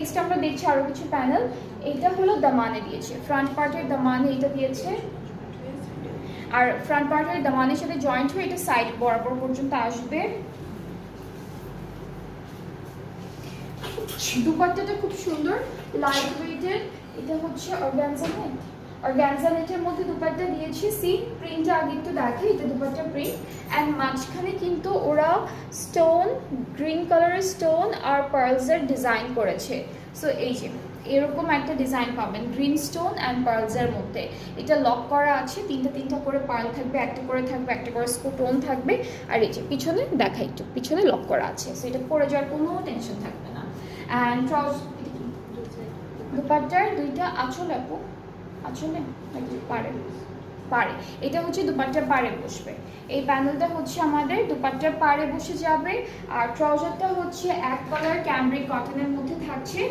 Next আমরা দেখছি আরো কিছু প্যানেল। এটা হলো দামানে দিয়েছে, ফ্রন্ট পার্টের দামানে এটা দিয়েছে, আর ফ্রন্ট পার্টের দামানের সাথে জয়েন্ট হয়ে এটা সাইড বরাবর পর্যন্ত আসবে। দুপাট্টাটা খুব সুন্দর, লাইট ওয়েটের। এটা হচ্ছে অর্গানজা নেট, অর্গানজা নেটের মধ্যে দুপাট্টা দিয়েছি। সি প্রিন্টটা আগে একটু দেখে, এটা দুপাট্টা প্রিন্ট অ্যান্ড মাঝখানে কিন্তু ওরা স্টোন, গ্রিন কালারের স্টোন আর পার্লসের ডিজাইন করেছে। সো এই যে এরকম একটা ডিজাইন পাবেন গ্রিন স্টোন অ্যান্ড পার্লসের মধ্যে। এটা লক করা আছে, তিনটা করে পার্ল থাকবে, একটা করে থাকবে, একটা করে স্টোন থাকবে। আর এই যে পিছনে দেখা, একটু পিছনে লক করা আছে, সো এটা পরে যাওয়ার কোনো টেনশন থাকবে না। অ্যান্ড দুপাট্টার দুইটা আঁচল, আপু আঁচলে পারে পারে, এটা হচ্ছে দুপাট্টার পাড়ে বসবে। এই প্যানেলটা হচ্ছে আমাদের দুপাট্টার পাড়ে বসে যাবে। আর ট্রাউজারটা হচ্ছে এক কালার ক্যামব্রিক কটনের মধ্যে থাকছে।